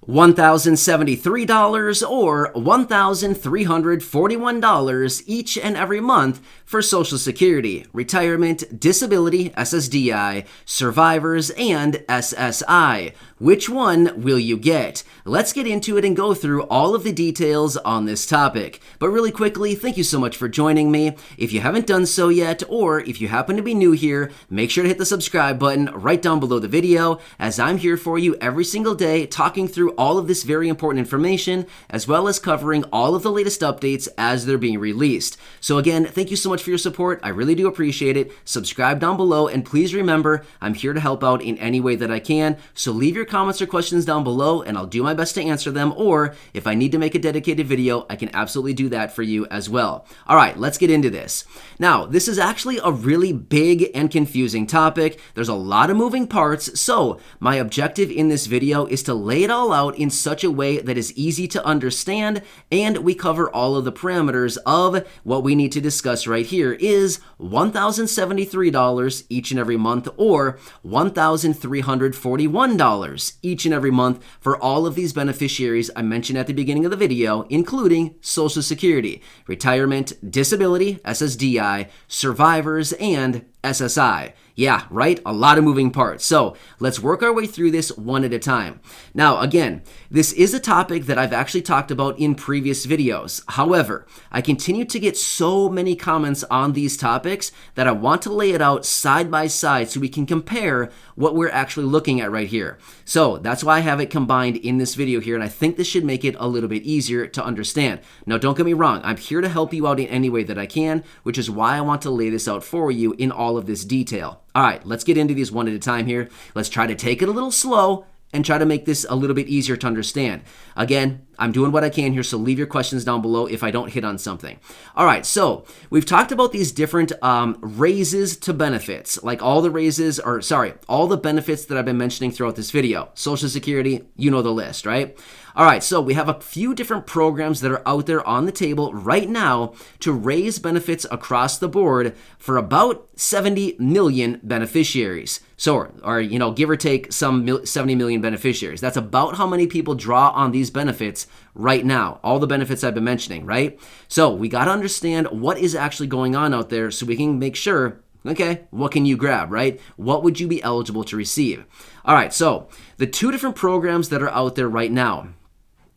$1,073 or $1,341 each and every month for Social Security, Retirement, Disability, SSDI, Survivors, and SSI. Which one will you get? Let's get into it and go through all of the details on this topic. But really quickly, thank you so much for joining me. If you haven't done so yet, or if you happen to be new here, make sure to hit the subscribe button right down below the video, as I'm here for you every single day talking through all of this very important information, as well as covering all of the latest updates as they're being released. So again, thank you so much for your support. I really do appreciate it. Subscribe down below, and please remember, I'm here to help out in any way that I can. So leave your comments or questions down below, and I'll do my best to answer them, or if I need to make a dedicated video, I can absolutely do that for you as well. All right, let's get into this. Now, this is actually a really big and confusing topic. There's a lot of moving parts, so my objective in this video is to lay it all out in such a way that is easy to understand, and we cover all of the parameters of what we need to discuss right here is $1,073 each and every month or $1,341 each and every month for all of these beneficiaries I mentioned at the beginning of the video, including Social Security, Retirement, Disability, SSDI, Survivors, and SSI. Yeah, right? A lot of moving parts. So let's work our way through this one at a time. Now, again, this is a topic that I've actually talked about in previous videos. However, I continue to get so many comments on these topics that I want to lay it out side by side so we can compare what we're actually looking at right here. So that's why I have it combined in this video here, and I think this should make it a little bit easier to understand. Now, don't get me wrong. I'm here to help you out in any way that I can, which is why I want to lay this out for you in all of this detail. All right, let's get into these one at a time here. Let's try to take it a little slow and try to make this a little bit easier to understand. Again, I'm doing what I can here, so leave your questions down below if I don't hit on something. All right, so we've talked about these different raises to benefits, like all the raises, or sorry, all the benefits that I've been mentioning throughout this video. Social Security, you know the list, right? All right, so we have a few different programs that are out there on the table right now to raise benefits across the board for about 70 million beneficiaries. So, or you know, give or take some 70 million beneficiaries. That's about how many people draw on these benefits right now. All the benefits I've been mentioning, right? So we got to understand what is actually going on out there so we can make sure, okay, what can you grab, right? What would you be eligible to receive? All right, so the two different programs that are out there right now.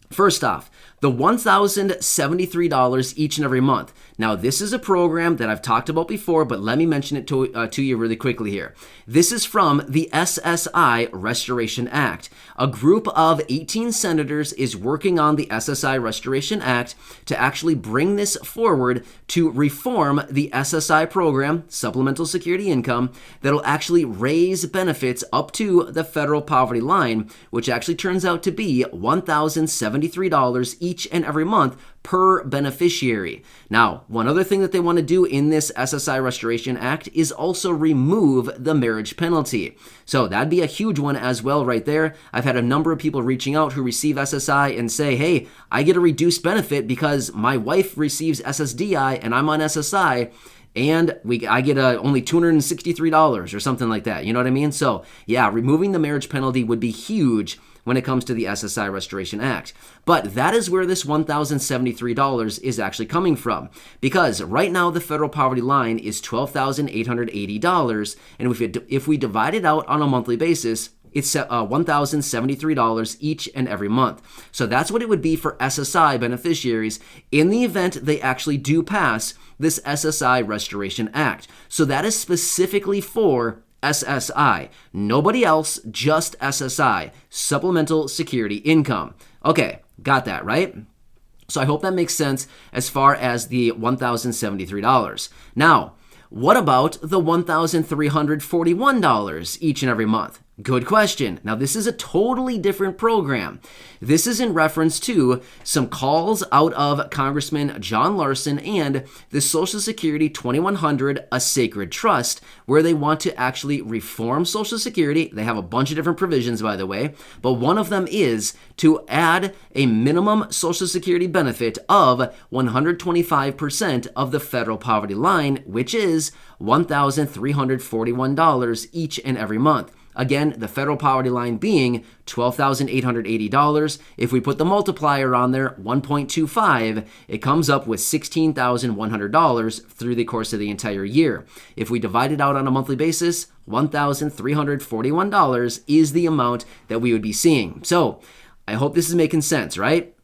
First off, the $1,073 each and every month. Now, this is a program that I've talked about before, but let me mention it to you really quickly here. This is from the SSI Restoration Act. A group of 18 senators is working on the SSI Restoration Act to actually bring this forward to reform the SSI program, Supplemental Security Income, that'll actually raise benefits up to the federal poverty line, which actually turns out to be $1,073 each and every month per beneficiary. Now, one other thing that they want to do in this SSI Restoration Act is also remove the marriage penalty. So that'd be a huge one as well right there. I've had a number of people reaching out who receive SSI and say, hey, I get a reduced benefit because my wife receives SSDI and I'm on SSI, and I get only $263 or something like that. You know what I mean? So yeah, removing the marriage penalty would be huge when it comes to the SSI Restoration Act. But that is where this $1,073 is actually coming from, because right now the federal poverty line is $12,880, and if we divide it out on a monthly basis, it's $1,073 each and every month. So that's what it would be for SSI beneficiaries in the event they actually do pass this SSI Restoration Act. So that is specifically for SSI. Nobody else, just SSI, Supplemental Security Income. Okay, got that, right? So I hope that makes sense as far as the $1,073. Now, what about the $1,341 each and every month? Good question. Now, this is a totally different program. This is in reference to some calls out of Congressman John Larson and the Social Security 2100, A Sacred Trust, where they want to actually reform Social Security. They have a bunch of different provisions, by the way, but one of them is to add a minimum Social Security benefit of 125% of the federal poverty line, which is $1,341 each and every month. Again, the federal poverty line being $12,880. If we put the multiplier on there, 1.25, it comes up with $16,100 through the course of the entire year. If we divide it out on a monthly basis, $1,341 is the amount that we would be seeing. So I hope this is making sense, right?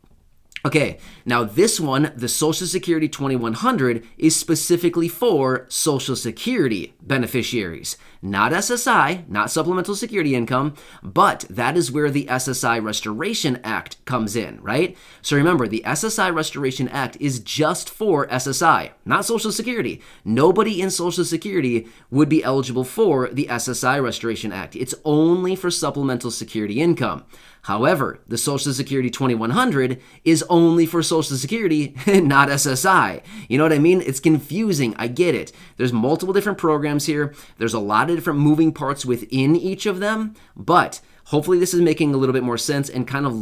Okay, now this one, the Social Security 2100, is specifically for Social Security beneficiaries. Not SSI, not Supplemental Security Income, but that is where the SSI Restoration Act comes in, right? So remember, the SSI Restoration Act is just for SSI, not Social Security. Nobody in Social Security would be eligible for the SSI Restoration Act. It's only for Supplemental Security Income. However, the Social Security 2100 is only for Social Security, not SSI. You know what I mean? It's confusing. I get it. There's multiple different programs here. There's a lot of different moving parts within each of them, but hopefully this is making a little bit more sense and kind of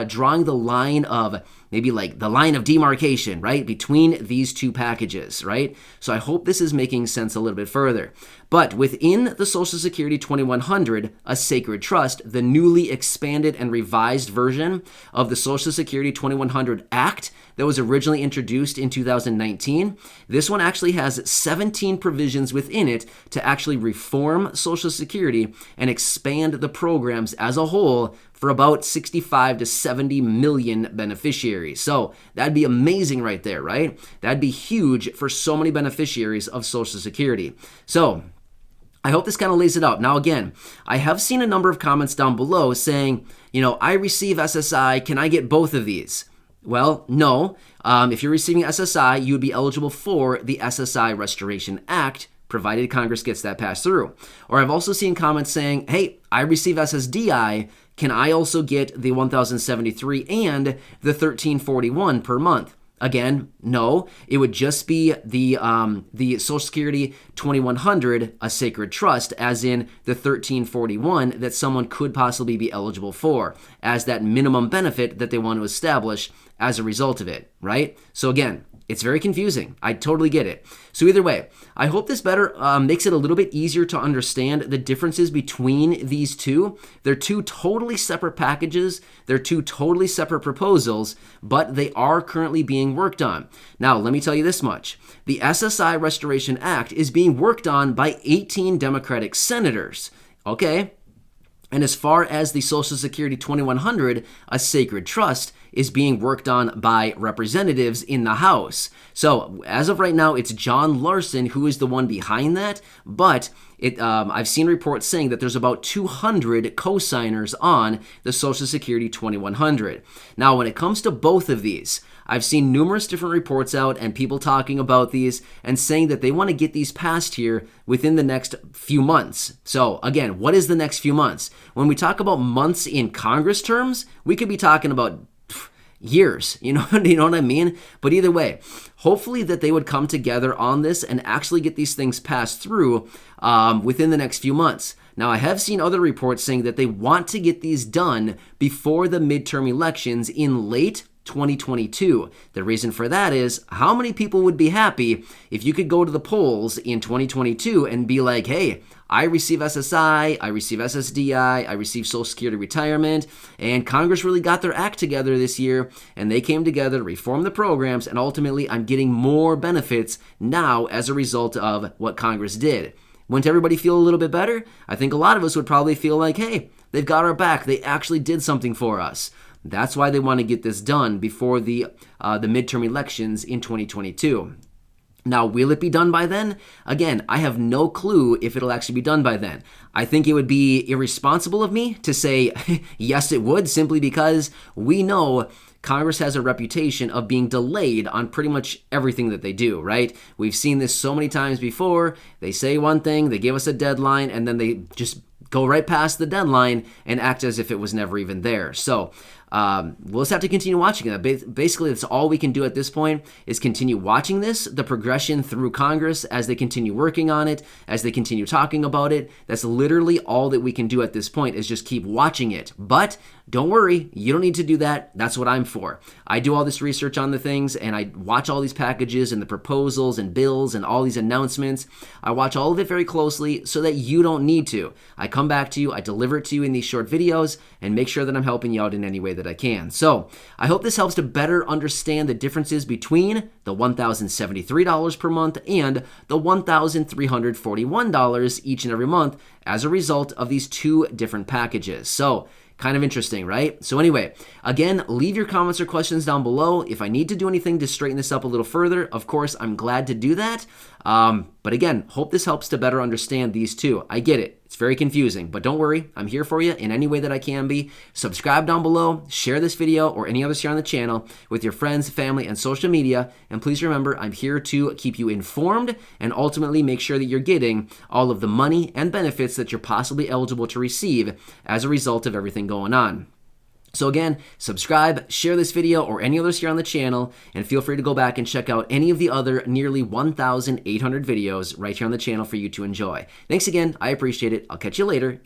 drawing the line of maybe like the line of demarcation, right, between these two packages, right? So I hope this is making sense a little bit further. But within the Social Security 2100, a sacred trust, the newly expanded and revised version of the Social Security 2100 Act that was originally introduced in 2019, this one actually has 17 provisions within it to actually reform Social Security and expand the programs as a whole for about 65 to 70 million beneficiaries. So that'd be amazing right there, right? That'd be huge for so many beneficiaries of Social Security. So I hope this kind of lays it out. Now, again, I have seen a number of comments down below saying, you know, I receive SSI, can I get both of these? Well, no. If you're receiving SSI, you would be eligible for the SSI Restoration Act, provided Congress gets that passed through. Or I've also seen comments saying, hey, I receive SSDI, can I also get the 1,073 and the 1,341 per month? Again, no. It would just be the Social Security 2100, a sacred trust, as in the 1,341 that someone could possibly be eligible for as that minimum benefit that they want to establish as a result of it, right? So again, it's very confusing. I totally get it. So either way, I hope this better makes it a little bit easier to understand the differences between these two. They're two totally separate packages. They're two totally separate proposals, but they are currently being worked on. Now, let me tell you this much. The SSI Restoration Act is being worked on by 18 Democratic senators. Okay? And as far as the Social Security 2100, a sacred trust, is being worked on by representatives in the House. So as of right now, it's John Larson who is the one behind that, but I've seen reports saying that there's about 200 co-signers on the Social Security 2100. Now, when it comes to both of these, I've seen numerous different reports out and people talking about these and saying that they want to get these passed here within the next few months. So again, what is the next few months? When we talk about months in Congress terms, we could be talking about years, you know what I mean? But either way, hopefully that they would come together on this and actually get these things passed through within the next few months. Now, I have seen other reports saying that they want to get these done before the midterm elections in late 2022. The reason for that is how many people would be happy if you could go to the polls in 2022 and be like, hey, I receive SSI, I receive SSDI, I receive Social Security retirement, and Congress really got their act together this year, and they came together to reform the programs, and ultimately I'm getting more benefits now as a result of what Congress did. Wouldn't everybody feel a little bit better? I think a lot of us would probably feel like, hey, they've got our back. They actually did something for us. That's why they want to get this done before the midterm elections in 2022. Now, will it be done by then? Again, I have no clue if it'll actually be done by then. I think it would be irresponsible of me to say, yes, it would, simply because we know Congress has a reputation of being delayed on pretty much everything that they do, right? We've seen this so many times before. They say one thing, they give us a deadline, and then they just go right past the deadline and act as if it was never even there. So we'll just have to continue watching it. Basically, that's all we can do at this point is continue watching the progression through Congress as they continue working on it, as they continue talking about it. That's literally all that we can do at this point is just keep watching it. But don't worry, you don't need to do that. That's what I'm for. I do all this research on the things, and I watch all these packages and the proposals and bills and all these announcements. I watch all of it very closely so that you don't need to. I come back to you, I deliver it to you in these short videos, and make sure that I'm helping you out in any way that I can. So I hope this helps to better understand the differences between the $1,073 per month and the $1,341 each and every month as a result of these two different packages. So kind of interesting, right? So anyway, again, leave your comments or questions down below. If I need to do anything to straighten this up a little further, of course, I'm glad to do that. But again, hope this helps to better understand these two. I get it. It's very confusing, but don't worry. I'm here for you in any way that I can be. Subscribe down below, share this video or any others here on the channel with your friends, family, and social media. And please remember, I'm here to keep you informed and ultimately make sure that you're getting all of the money and benefits that you're possibly eligible to receive as a result of everything going on. So again, subscribe, share this video or any others here on the channel, and feel free to go back and check out any of the other nearly 1,800 videos right here on the channel for you to enjoy. Thanks again. I appreciate it. I'll catch you later.